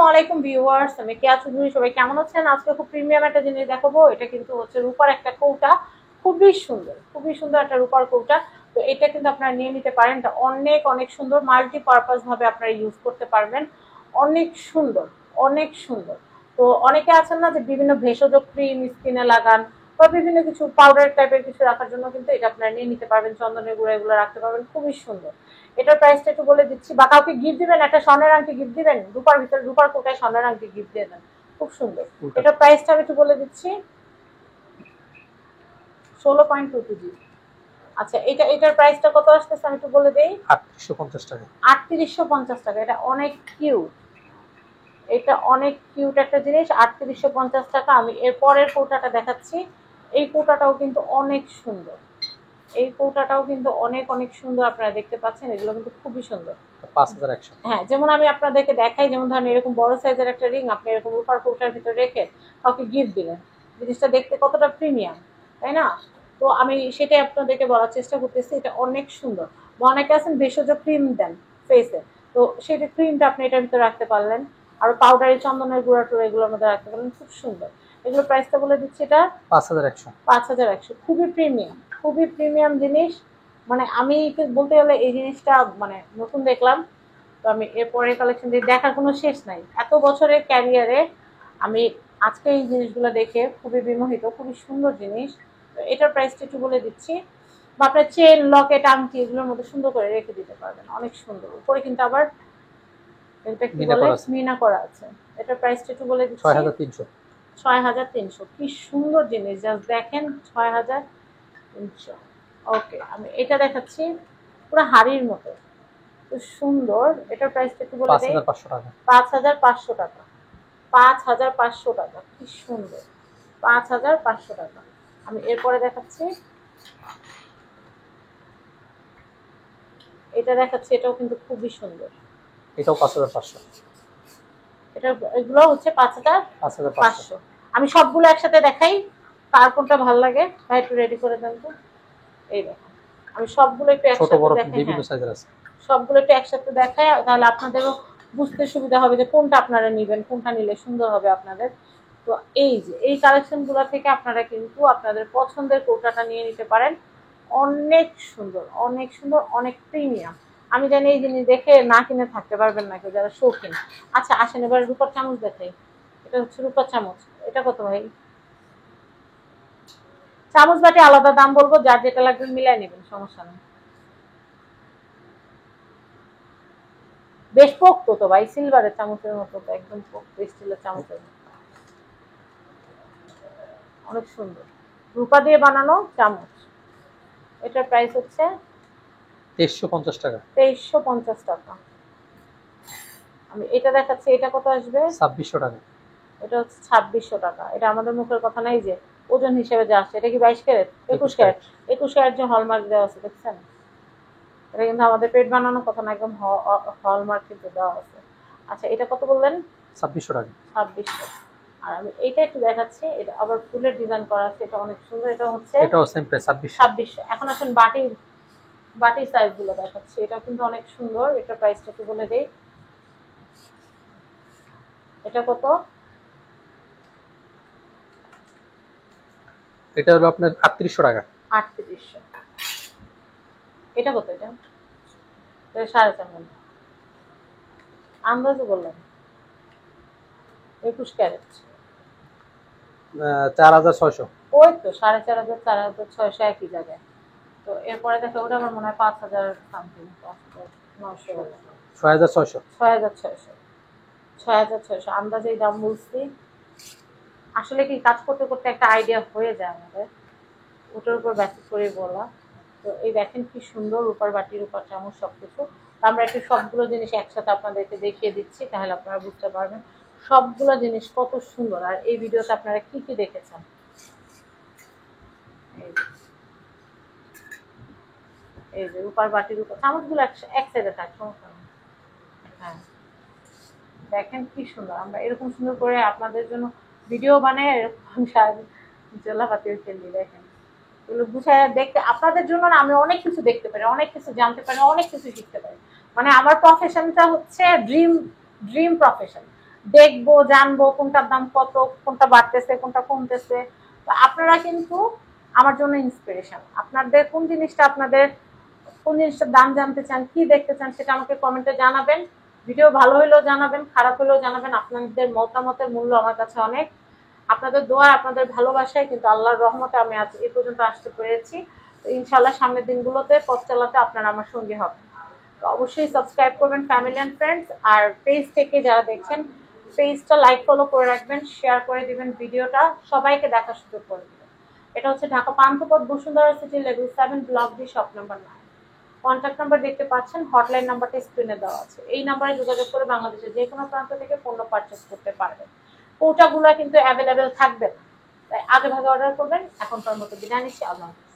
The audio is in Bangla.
আসসালামু আলাইকুম ভিউয়ার্স, আমি কেয়া চৌধুরী। সবাই কেমন আছেন? আজকে খুব প্রিমিয়াম একটা জিনিস দেখাবো। এটা কিন্তু হচ্ছে রূপার একটা কৌটা, খুবই সুন্দর একটা রূপার কৌটা। তো এটা কিন্তু আপনারা নিয়ে নিতে পারেন। এটা অনেক অনেক সুন্দর, মাল্টিপারপাস ভাবে আপনারা ইউজ করতে পারবেন। অনেক সুন্দর, অনেক সুন্দর। তো অনেকে আছেন না যে বিভিন্ন ভেষজ ক্রিম স্কিনে লাগান বা বিভিন্ন কিছু পাউডার টাইপের কিছু রাখার জন্য কিন্তু এটা আপনারা নিয়ে নিতে পারবেন। চন্দনের গুঁড়া এগুলো রাখতে পারবেন, খুবই সুন্দর। এটার প্রাইসটা একটু বলে দিচ্ছি, বা কাউকে গিফট দিবেন, একটা স্বর্ণের আংটি গিফট দিবেন, রূপার ভিতরে রূপার কোটায় স্বর্ণের আংটি গিফট দিয়ে দেন, খুব সুন্দর। এটার প্রাইসটা আমি একটু বলে দিচ্ছি, 16.22 জি। আচ্ছা, এটার প্রাইসটা কত আসতেছে আমি একটু বলে দেই, 3850 টাকা। 3850 টাকা। এটা অনেক কিউট, এটা অনেক কিউট একটা জিনিস। 3850 টাকা। আমি এর পরের কোটাটা দেখাচ্ছি। এই কোটাটাও কিন্তু অনেক সুন্দর, এই কৌটাটাও কিন্তু অনেক অনেক সুন্দর। আপনারা দেখতে পাচ্ছেন, এগুলো কিন্তু খুবই সুন্দর। 5100। হ্যাঁ, যেমন আমি আপনাদেরকে দেখাই, যেমন ধরেন এরকম বড় সাইজের একটা রিং আপনি এরকম রূপার কৌটার ভিতরে রেখে কাউকে গিফট দিলেন, জিনিসটা দেখতে কতটা প্রিমিয়াম, তাই না? তো আমি সেটাই আপনাদেরকে বলার চেষ্টা করতেছি, এটা অনেক সুন্দর। বা অনেকে আছেন ভেষজ ক্রিম দেন ফেসে, তো সেটা ক্রিমটা আপনি এটার ভিতরে রাখতে পারলেন। আর পাউডারি চন্দনের গুঁড়া টুড়া এগুলোর মধ্যে রাখতে পারলেন, খুব সুন্দর। এগুলো প্রাইসটা বলে দিচ্ছি, এটা 5100। 5100। খুবই প্রিমিয়াম, খুবই প্রিমিয়াম জিনিস। মানে আমি বলতে গেলে এই জিনিসটা মানে নতুন দেখলাম। তো আমি এরপরে কালেকশন দিয়ে দেখার কোনো শেষ নাই। এত বছরের ক্যারিয়ারে আমি আজকে এই জিনিসগুলো দেখে খুবই বিমোহিত, খুবই সুন্দর জিনিস। তো এটার প্রাইসটা একটু বলে দিচ্ছি। বা আপনার চেন, লকেট, আংটি এগুলোর মধ্যে সুন্দর করে রেখে দিতে পারবেন, অনেক সুন্দর। উপরে কিন্তু আবার এটা কি বলে, মিনা করা আছে। এটার প্রাইসটা একটু বলে দিচ্ছি, 6300। 6300। কি সুন্দর জিনিস, জাস্ট দেখেন, 6300। ওকে, আমি এটা দেখাচ্ছি, পুরো হাড়ির মতো, খুব সুন্দর। এটার প্রাইসটা একটু বলে দেই, 5500 টাকা। 5500 টাকা। 5500 টাকা, কি সুন্দর, 5500 টাকা। আমি এরপরে দেখাচ্ছি, এটা দেখাচ্ছি, এটাও কিন্তু খুবই সুন্দর। এটাও 5500। এটা এগুলো হচ্ছে 5500। 5500। আমি সবগুলো একসাথে দেখাই, কার কোনটা ভালো লাগে ভাই একটু রেডি করে দেন তো। এই দেখেন, আমি সবগুলো একটু ছোট একসাথে বড় দেখাই। বিভিন্ন হ্যাঁ, সাইজের আছে। সবগুলো একটু একসাথে দেখায়, তাহলে আপনাদেরও বুঝতে সুবিধা হবে যে কোনটা আপনারা নেবেন, কোনটা নিলে সুন্দর হবে আপনাদের। তো এই যে এই কালেকশনগুলো থেকে আপনারা কিন্তু আপনাদের পছন্দের কোটাটা নিয়ে নিতে পারেন। অনেক সুন্দর, অনেক সুন্দর, অনেক প্রিমিয়াম। আমি জানি এই জিনিস দেখে না কিনে থাকতে পারবেন না কেউ যারা শৌখিন। আচ্ছা আসেন, এবার রূপার চামচ দেখাই। এটা হচ্ছে রূপার চামচ। এটা কত ভাই? চামচ বাটি আলাদা দাম বলবো, যার যেটা লাগবে মিলাই নেবেন, সমস্যা নেই। বেশ পোক্ত তো ভাই, সিলভারের চামচের মতো তো, একদম পোক্ত স্টিলের চামচের মতো, অনেক সুন্দর। রূপা দিয়ে বানানো চামচ। এটার প্রাইস হচ্ছে 2350 টাকা। 2350 টাকা। আমি এটা দেখাচ্ছি, এটা কত আসবে? 2600 টাকা। এটা হচ্ছে 2600 টাকা। এটা আমাদের মুখের কথা নাই যে ওজন হিসেবে যা আসছে। এটা কি 22 ক্যারেট? 21 ক্যারেট? 21 ক্যারেট যে হলমার্ক দেওয়া আছে, দেখছেন? এটা কিন্তু আমাদের পেট বানানোর কথা না, একদম হলমার্ক কিন্তু দেওয়া আছে। আচ্ছা, এটা কত বললেন? 2600 টাকা। 2600। আর আমি এইটা একটু দেখাচ্ছি, এটা আবার ফুলের ডিজাইন করা আছে, এটা অনেক সুন্দর। এটা হচ্ছে এটাও সেম প্রাইস 2600। 2600। এখন আসুন বাটির সাইজ গুলো দেখাচ্ছি, এটা কিন্তু অনেক সুন্দর। এটা প্রাইসটা একটু বলে দেই, এটা কত? এটা হলো আপনার 3800 টাকা। 3800। এটা কত? এটা 4.5 আন্দাজে বললাম, 21 ক্যারেট। 4600। ওই তো 4500, 4600 একই জায়গায়। তো এরপরে দেখো, ওটা আমার মনে হয় 5000 সামথিং, 5900, 6600। 6600। 6600 আন্দাজেই দাম বলছি। আসলে কি কাজ করতে করতে একটা আইডিয়া হয়ে যায় আমাদের, ওটার উপর বেসিস করে বলা। তো এই দেখেন কি সুন্দর, রূপার বাটি, রূপার চামচ, সবকিছু। আমরা একটু সবগুলো জিনিস একসাথে আপনাদেরকে দেখিয়ে দিচ্ছি, তাহলে আপনারা বুঝতে পারবেন সবগুলো জিনিস কত সুন্দর। আর এই ভিডিওতে আপনারা কি কি দেখেছেন, এই যে রূপার বাটি, রূপার চামচগুলো এক সাইডে থাক, সমস্যা নেই। হ্যাঁ, দেখেন কি সুন্দর। আমরা এরকম সুন্দর করে আপনাদের জন্য ভিডিও বানাই, এরকম জেলাপাতিও খেলি। দেখেন, এগুলো বুঝায় দেখতে আপনাদের জন্য না, আমি অনেক কিছু দেখতে পারি, অনেক কিছু জানতে পারি, অনেক কিছু শিখতে পারি। মানে আমার প্রফেশনটা হচ্ছে ড্রিম প্রফেশন। দেখবো, জানবো কোনটার দাম কত, কোনটা বাড়তেছে, কোনটা কমতেছে। তো আপনারা কিন্তু আমার জন্য ইন্সপিরেশন। আপনাদের কোন জিনিসটার দাম জানতে চান, কি দেখতে চান, সেটা আমাকে কমেন্টে জানাবেন। ভিডিও ভালো হলেও জানাবেন, খারাপ হলেও জানাবেন। আপনাদের মতামতের মূল্য আমার কাছে অনেক। আপনাদের দোয়া, আপনাদের ভালোবাসায় কিন্তু আল্লাহর রহমতে আমি আজ এই পর্যন্ত আসতে পেরেছি। তো ইনশাল্লাহ সামনের দিনগুলোতে পথ চালাতে আপনারা আমার সঙ্গী হবেন। তো অবশ্যই সাবস্ক্রাইব করবেন ফ্যামিলি অ্যান্ড ফ্রেন্ডস। আর পেজ থেকে যারা দেখছেন, পেজটা লাইক ফলো করে রাখবেন, শেয়ার করে দিবেন ভিডিওটা, সবাইকে দেখার সুযোগ করে দিবেন। এটা হচ্ছে Dhaka Panthapath Bashundhara city level 7 block D shop number 9। Contact number দেখতে পাচ্ছেন, হটলাইন নাম্বারটা স্ক্রিনে দেওয়া আছে। এই নাম্বারে যোগাযোগ করে বাংলাদেশের যে কোনো প্রান্ত থেকে পণ্য পারচেস করতে পারবেন। কৌটাগুলো কিন্তু অ্যাভেলেবেল থাকবে না, তাই আগে ভাগে অর্ডার করবেন। এখনকার মতো বিদায় নিচ্ছি, আল্লাহ হাফেজ।